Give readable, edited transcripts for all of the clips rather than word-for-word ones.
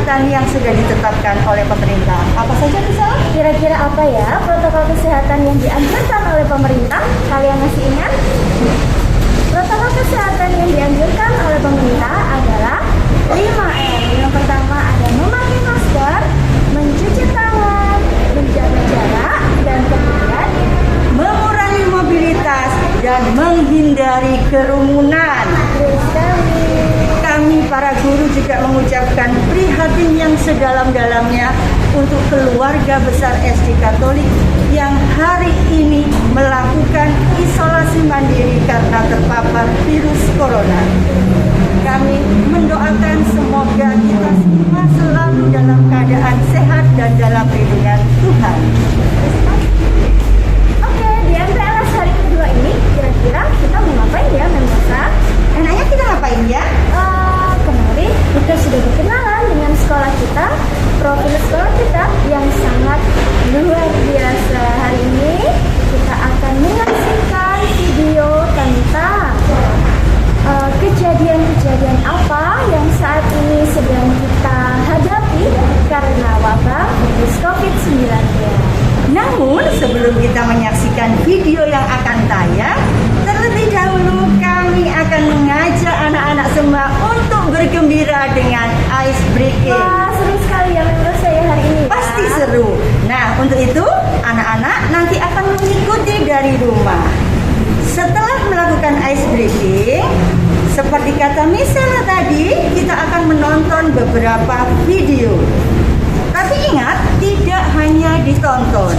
kesehatan yang sudah ditetapkan oleh pemerintah. Apa saja bisa? Kira-kira apa ya protokol kesehatan yang dianjurkan oleh pemerintah? Kalian masih ingat? Protokol kesehatan yang dianjurkan oleh pemerintah adalah 5M. Yang pertama ada memakai masker, mencuci tangan, menjaga jarak, dan kemudian mengurangi mobilitas dan menghindari kerumunan. Kami para guru juga mengucapkan prihatin yang sedalam-dalamnya untuk keluarga besar SD Katolik yang hari ini melakukan isolasi mandiri karena terpapar virus corona. Kami mendoakan semoga kita semua selalu dalam keadaan sehat dan dalam lindungan Tuhan. Oke, di MPLS hari kedua ini kira-kira kita mau ngapain ya, Memosa? Enaknya kita ngapain ya? Kemarin kita sudah berkenalan dengan sekolah kita, profil sekolah kita yang sangat luar biasa. Hari ini kita akan menyaksikan video tentang kejadian-kejadian apa yang saat ini sedang kita hadapi karena wabah virus COVID-19. Namun sebelum kita menyaksikan video yang akan tayang, terlebih dahulu kami akan mengajak anak-anak semua untuk bergembira dengan ice breaking. Wah, seru sekali ya menurut saya hari ini. Pasti seru. Nah, untuk itu anak-anak nanti akan mengikuti dari rumah. Setelah melakukan ice breaking, seperti kata Misalnya tadi, kita akan menonton beberapa video. Tapi ingat, tidak hanya ditonton.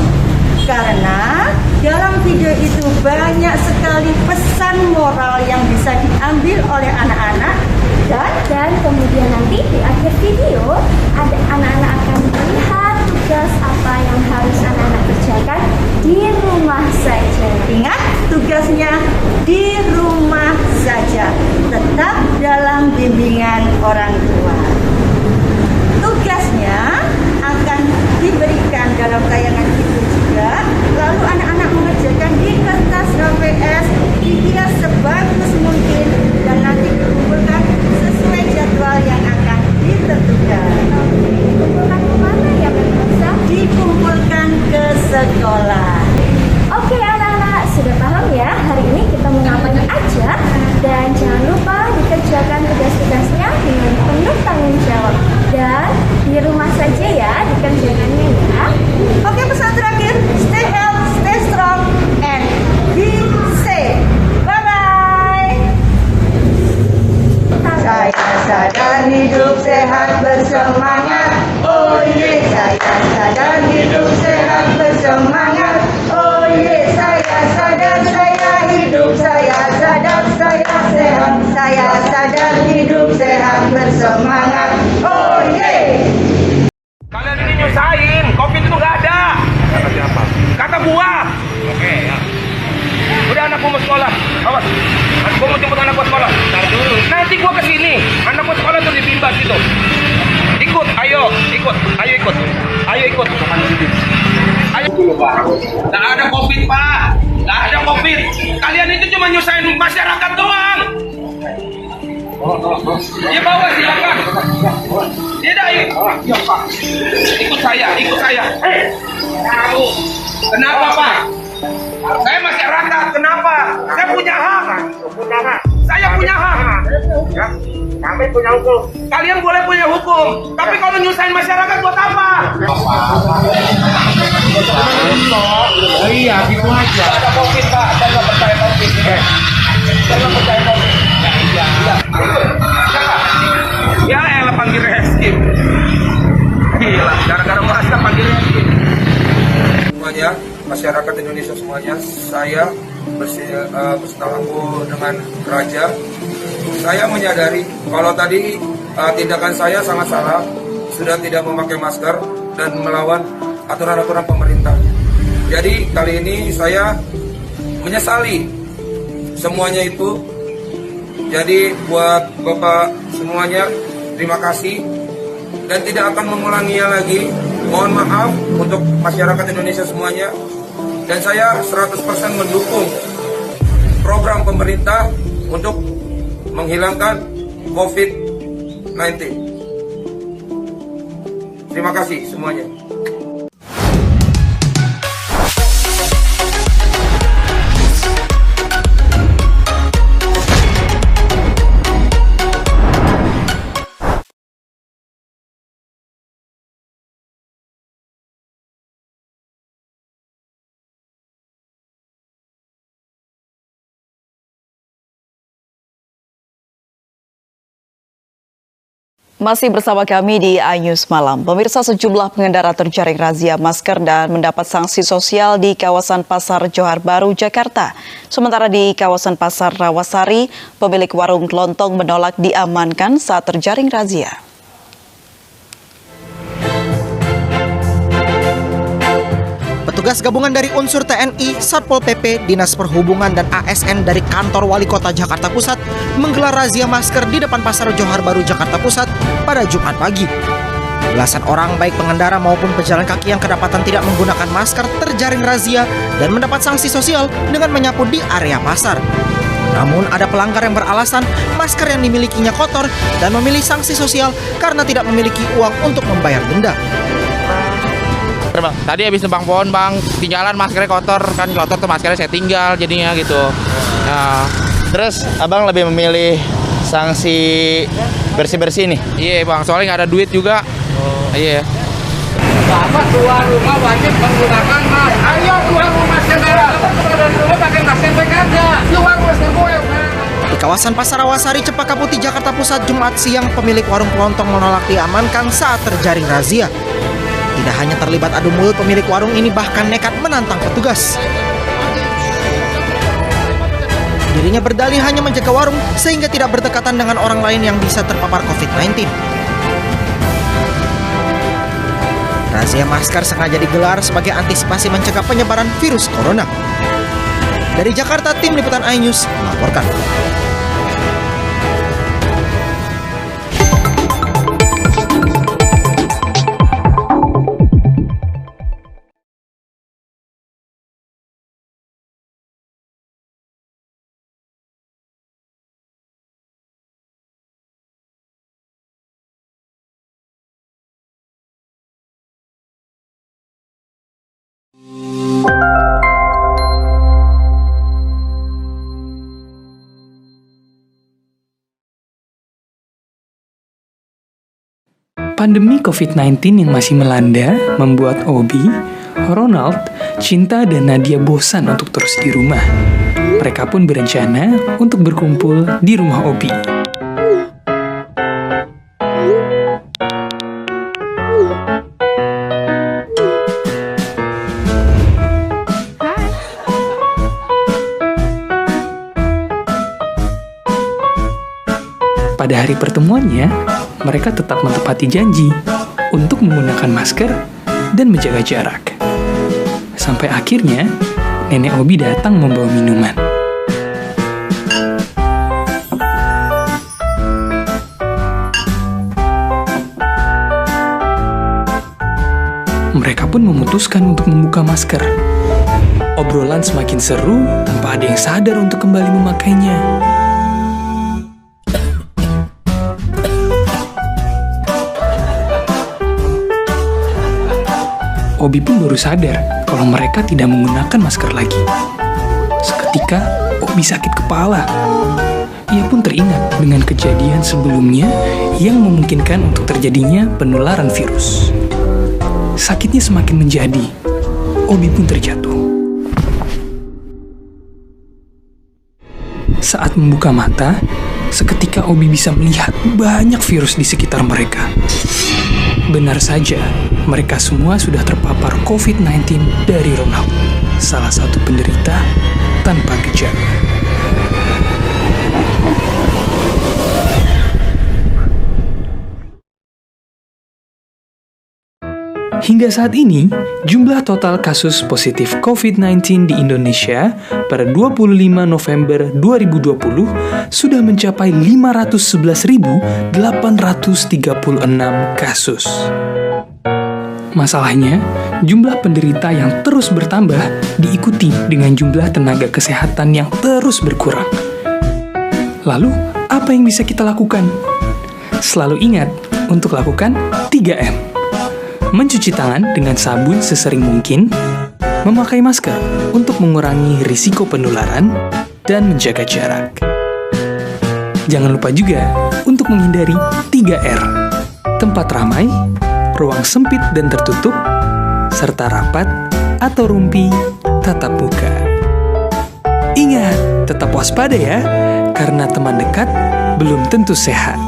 Karena dalam video itu banyak sekali pesan moral yang bisa diambil oleh anak-anak. Dan kemudian nanti di akhir video, ada anak-anak akan melihat tugas apa yang harus anak-anak kerjakan di rumah saja. Ingat, tugasnya di rumah saja. Tetap dalam bimbingan orang tua. Tugasnya akan diberikan dalam tayangan itu juga. Lalu anak-anak mengerjakan di kertas HVS, dihias sebagus mungkin, dan nanti dikumpulkan sesuai jadwal yang akan ditentukan. Dikumpulkan kemana ya, Memosa? Dikumpulkan ke sekolah. Oke anak-anak, sudah paham ya hari ini kita mau ngapain aja? Dan jangan lupa dikerjakan tugas-tugasnya dengan penuh tanggung jawab. Dan di rumah saja ya dikerjakannya ya. Oke, pesan terakhir, stay healthy, stay strong, and be safe. Bye-bye. Saya sadar hidup sehat bersemangat. Oh yeah, saya sadar hidup sehat bersemangat. Oh yeah, saya sadar saya hidup, saya sadar saya sehat. Saya sadar hidup sehat bersemangat. Oh yeah. Kalian ini nyusahin, COVID itu nggak ada. Kata siapa? Kata gua. Oke, ya. Udah anak gua mau sekolah. Awas. Gua mau jemput anak gua sekolah. Ntar dulu. Nanti gua kesini. Anak gua sekolah tuh di Bimbas gitu. Ikut, ayo, ikut. Ayo ikut. Ayo ikut. Ayo dulu, Pak. Nggak ada COVID, Pak. Nggak ada COVID. Kalian itu cuma nyusahin masyarakat doang. Dia bawa silakan. Dia dah ikut saya, ikut saya. Tahu kenapa Pak? Saya masyarakat, kenapa? Saya punya hak. Saya punya hak. Ya, kami punya hukum. Kalian boleh punya hukum, tapi kalau nyusahin masyarakat buat apa? Iya, gitu aja. Ada COVID Pak, saya nggak percaya COVID. Saya nggak percaya COVID. Ya elah panggil rescue. Gila, gara-gara merasa panggil rescue. Semuanya, masyarakat Indonesia semuanya, saya bersetuju dengan Raja. Saya menyadari kalau tadi tindakan saya sangat salah, sudah tidak memakai masker dan melawan aturan-aturan pemerintah. Jadi kali ini saya menyesali semuanya itu. Jadi buat Bapak semuanya, terima kasih dan tidak akan mengulanginya lagi. Mohon maaf untuk masyarakat Indonesia semuanya. Dan saya 100% mendukung program pemerintah untuk menghilangkan COVID-19. Terima kasih semuanya. Masih bersama kami di iNews Malam. Pemirsa, sejumlah pengendara terjaring razia masker dan mendapat sanksi sosial di kawasan Pasar Johar Baru, Jakarta. Sementara di kawasan Pasar Rawasari, pemilik warung kelontong menolak diamankan saat terjaring razia. Petugas gabungan dari unsur TNI, Satpol PP, Dinas Perhubungan, dan ASN dari kantor Wali Kota Jakarta Pusat menggelar razia masker di depan Pasar Johar Baru, Jakarta Pusat pada Jumat pagi. Belasan orang baik pengendara maupun pejalan kaki yang kedapatan tidak menggunakan masker terjaring razia dan mendapat sanksi sosial dengan menyapu di area pasar. Namun ada pelanggar yang beralasan masker yang dimilikinya kotor dan memilih sanksi sosial karena tidak memiliki uang untuk membayar denda. Bang, tadi habis nebang pohon bang, tinggalan maskernya kotor, kan kotor tuh maskernya saya tinggal jadinya gitu. Nah, terus abang lebih memilih sanksi bersih-bersih nih? Iya bang, soalnya nggak ada duit juga. Iya. Bapak keluar rumah wajib menggunakan masker. Ayo keluar rumah segera. Lu pakai masker aja. Keluar masker gue. Di kawasan Pasar Rawasari, Cempaka Putih, Jakarta Pusat, Jumat siang, pemilik warung kelontong menolak diamankan saat terjaring razia. Tidak hanya terlibat adu mulut, pemilik warung ini bahkan nekat menantang petugas. Dirinya berdalih hanya menjaga warung sehingga tidak berdekatan dengan orang lain yang bisa terpapar COVID-19. Razia masker sengaja digelar sebagai antisipasi mencegah penyebaran virus corona. Dari Jakarta, tim liputan iNews melaporkan. Pandemi COVID-19 yang masih melanda membuat Obi, Ronald, Cinta, dan Nadia bosan untuk terus di rumah. Mereka pun berencana untuk berkumpul di rumah Obi. Pada hari pertemuannya, mereka tetap menepati janji untuk menggunakan masker dan menjaga jarak. Sampai akhirnya, Nenek Obi datang membawa minuman. Mereka pun memutuskan untuk membuka masker. Obrolan semakin seru tanpa ada yang sadar untuk kembali memakainya. Obi pun baru sadar kalau mereka tidak menggunakan masker lagi. Seketika, Obi sakit kepala. Ia pun teringat dengan kejadian sebelumnya yang memungkinkan untuk terjadinya penularan virus. Sakitnya semakin menjadi. Obi pun terjatuh. Saat membuka mata, seketika Obi bisa melihat banyak virus di sekitar mereka. Benar saja, mereka semua sudah terpapar COVID-19 dari Ronald, salah satu penderita tanpa gejala. Hingga saat ini, jumlah total kasus positif COVID-19 di Indonesia pada 25 November 2020 sudah mencapai 511.836 kasus. Masalahnya, jumlah penderita yang terus bertambah diikuti dengan jumlah tenaga kesehatan yang terus berkurang. Lalu, apa yang bisa kita lakukan? Selalu ingat untuk lakukan 3M. mencuci tangan dengan sabun sesering mungkin, memakai masker untuk mengurangi risiko penularan, dan menjaga jarak. Jangan lupa juga untuk menghindari 3R, tempat ramai, ruang sempit dan tertutup, serta rapat atau rumpi tatap muka. Ingat, tetap waspada ya, karena teman dekat belum tentu sehat.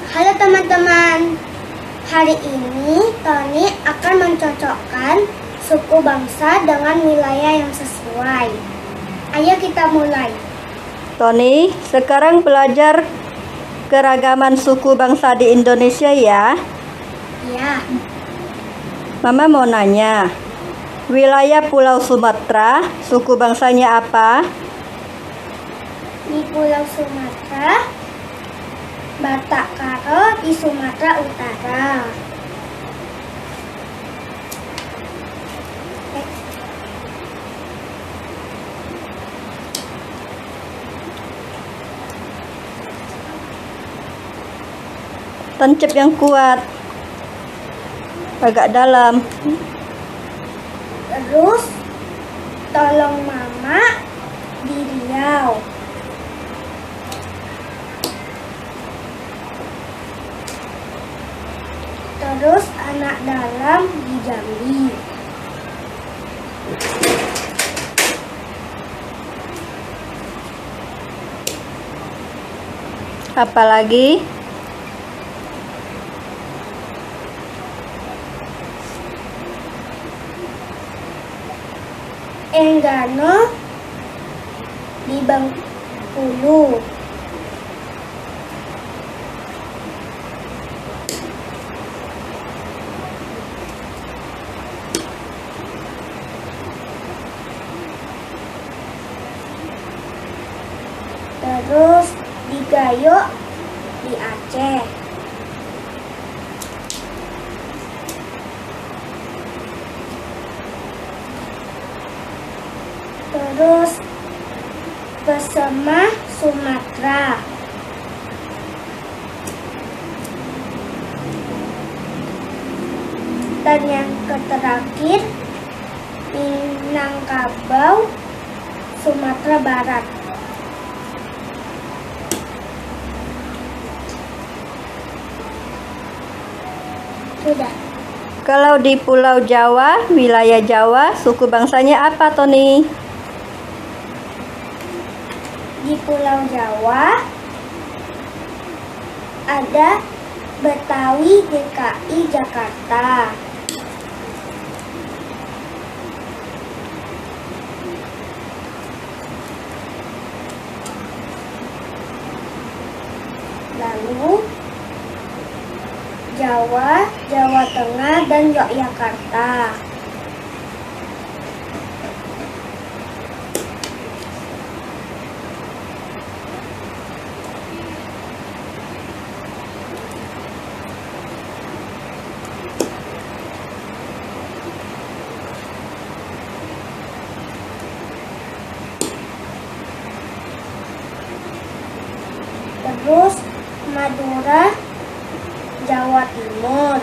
Halo teman-teman, hari ini Tony akan mencocokkan suku bangsa dengan wilayah yang sesuai. Ayo kita mulai. Tony, sekarang belajar keragaman suku bangsa di Indonesia ya. Ya, Mama mau nanya, wilayah Pulau Sumatera, suku bangsanya apa? di Pulau Sumatera, Batak Karo di Sumatera Utara. Tancap yang kuat, agak dalam. Terus tolong mama di Riau. Terus anak dalam di Jambi. Apalagi? Enggano di Bengkulu. Terus di Gayo di Aceh. Terus Pesema Sumatera. Dan yang terakhir Minangkabau Sumatera Barat. Sudah. Kalau di Pulau Jawa, wilayah Jawa, suku bangsanya apa, Tony? Di Pulau Jawa ada Betawi, DKI, Jakarta. Lalu Jawa, Jawa Tengah, dan Yogyakarta. Terus Madura, Jawa Timur.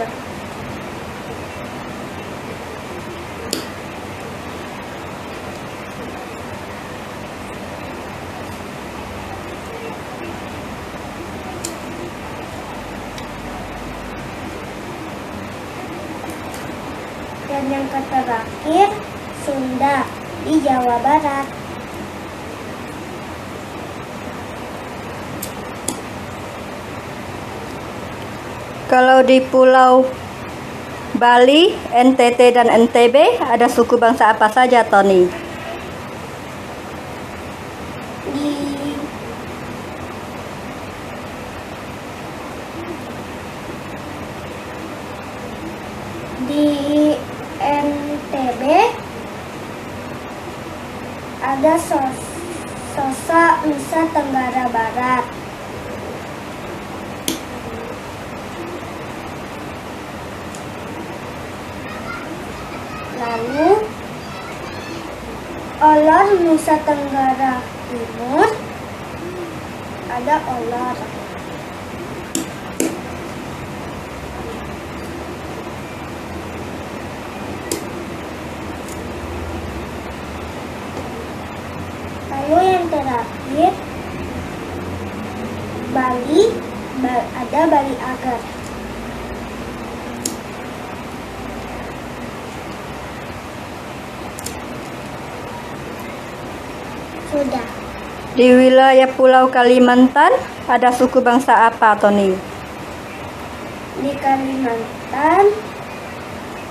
Dan yang terakhir Sunda di Jawa Barat. Kalau di Pulau Bali, NTT, dan NTB ada suku bangsa apa saja, Tony? Di NTB ada Sosa Nusa Tenggara Barat. Lalu Olor Nusa Tenggara Timur ada Olor. Lalu yang terakhir Bali, ada Bali Agar. Sudah. Di wilayah Pulau Kalimantan ada suku bangsa apa, Tony? Di Kalimantan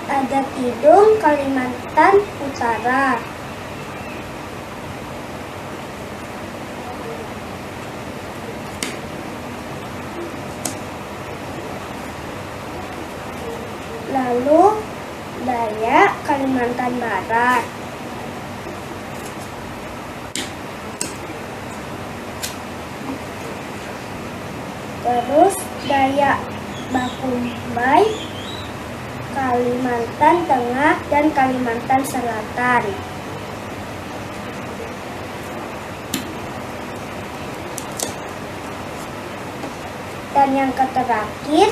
ada Tidung Kalimantan Utara. Lalu Dayak Kalimantan Barat. Terus Dayak Bakumbai, Kalimantan Tengah, dan Kalimantan Selatan. Dan yang terakhir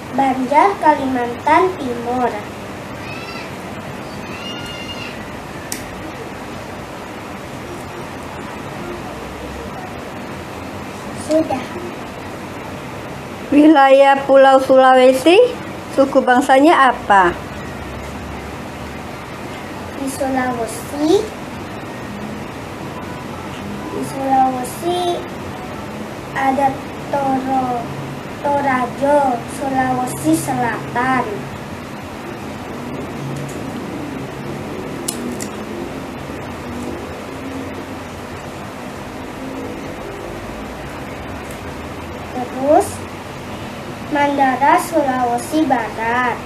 Banjar Kalimantan Timur. Sudah. Wilayah Pulau Sulawesi, suku bangsanya apa? Di Sulawesi ada Torajo, Sulawesi Selatan. Terus Mandara, Sulawesi Barat.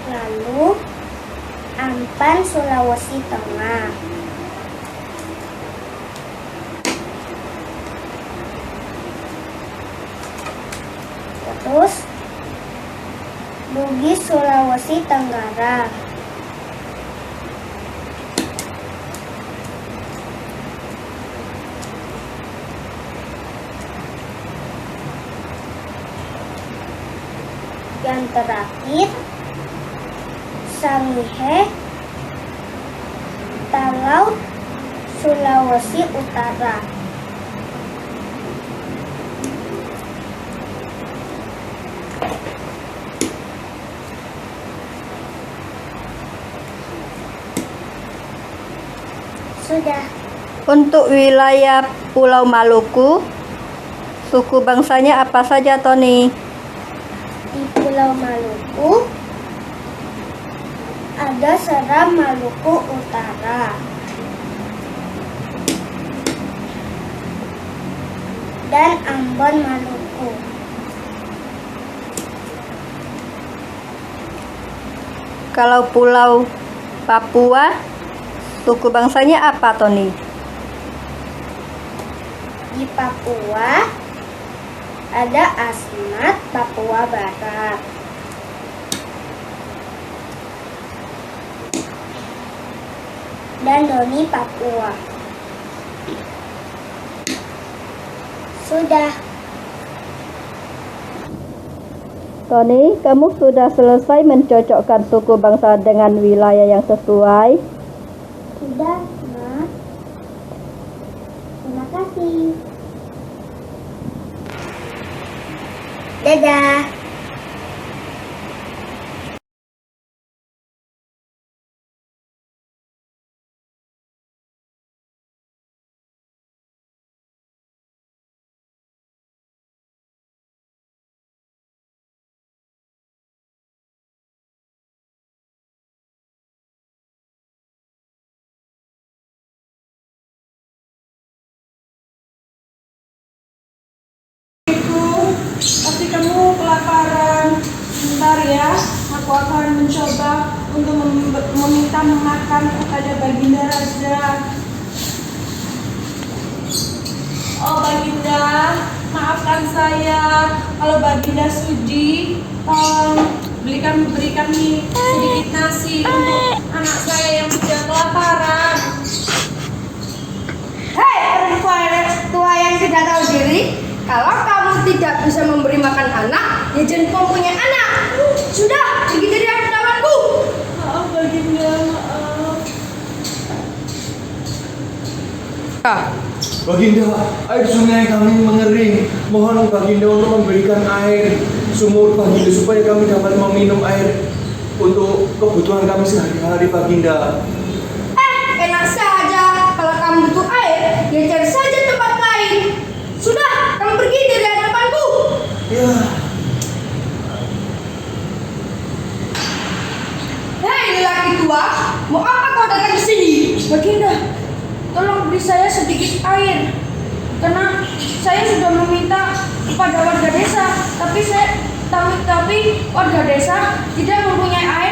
Lalu Ampan, Sulawesi Tengah. Terus Bugis, Sulawesi Tenggara. Yang terakhir Sangihe, Talaut, Sulawesi Utara. Sudah. Untuk wilayah Pulau Maluku, suku bangsanya apa saja, Tony? Di Pulau Maluku ada Seram Maluku Utara dan Ambon Maluku. Kalau Pulau Papua, suku bangsanya apa, Tony? Di Papua ada Asmat Papua Barat. Dan Doni Papua. Sudah. Tony, kamu sudah selesai mencocokkan suku bangsa dengan wilayah yang sesuai? Sudah, Ma. Terima kasih. Dadah. ya, aku akan mencoba untuk meminta makan kepada Baginda Raja. Oh Baginda, maafkan saya. Kalau Baginda sudi, tolong berikan nih sedikit nasi untuk anak saya yang sudah kelaparan. Hei perempuan tua yang tidak tahu diri, kalau kamu tidak bisa memberi makan anak, ya jangan mempunyai anak. Sudah, pergi dari hadapanku. Maaf Baginda, maaf. Baginda, air sungai kami mengering. Mohon Baginda untuk memberikan air sumur Baginda supaya kami dapat meminum air untuk kebutuhan kami sehari-hari, Baginda. Enak saja. Kalau kamu butuh air, ya cari saja tempat lain. Sudah, kamu pergi dari hadapanku. Ya. Hei lelaki tua, mau apa kau datang ke sini? Baginda, tolong beri saya sedikit air. Karena saya sudah meminta kepada warga desa, tapi warga desa tidak mempunyai air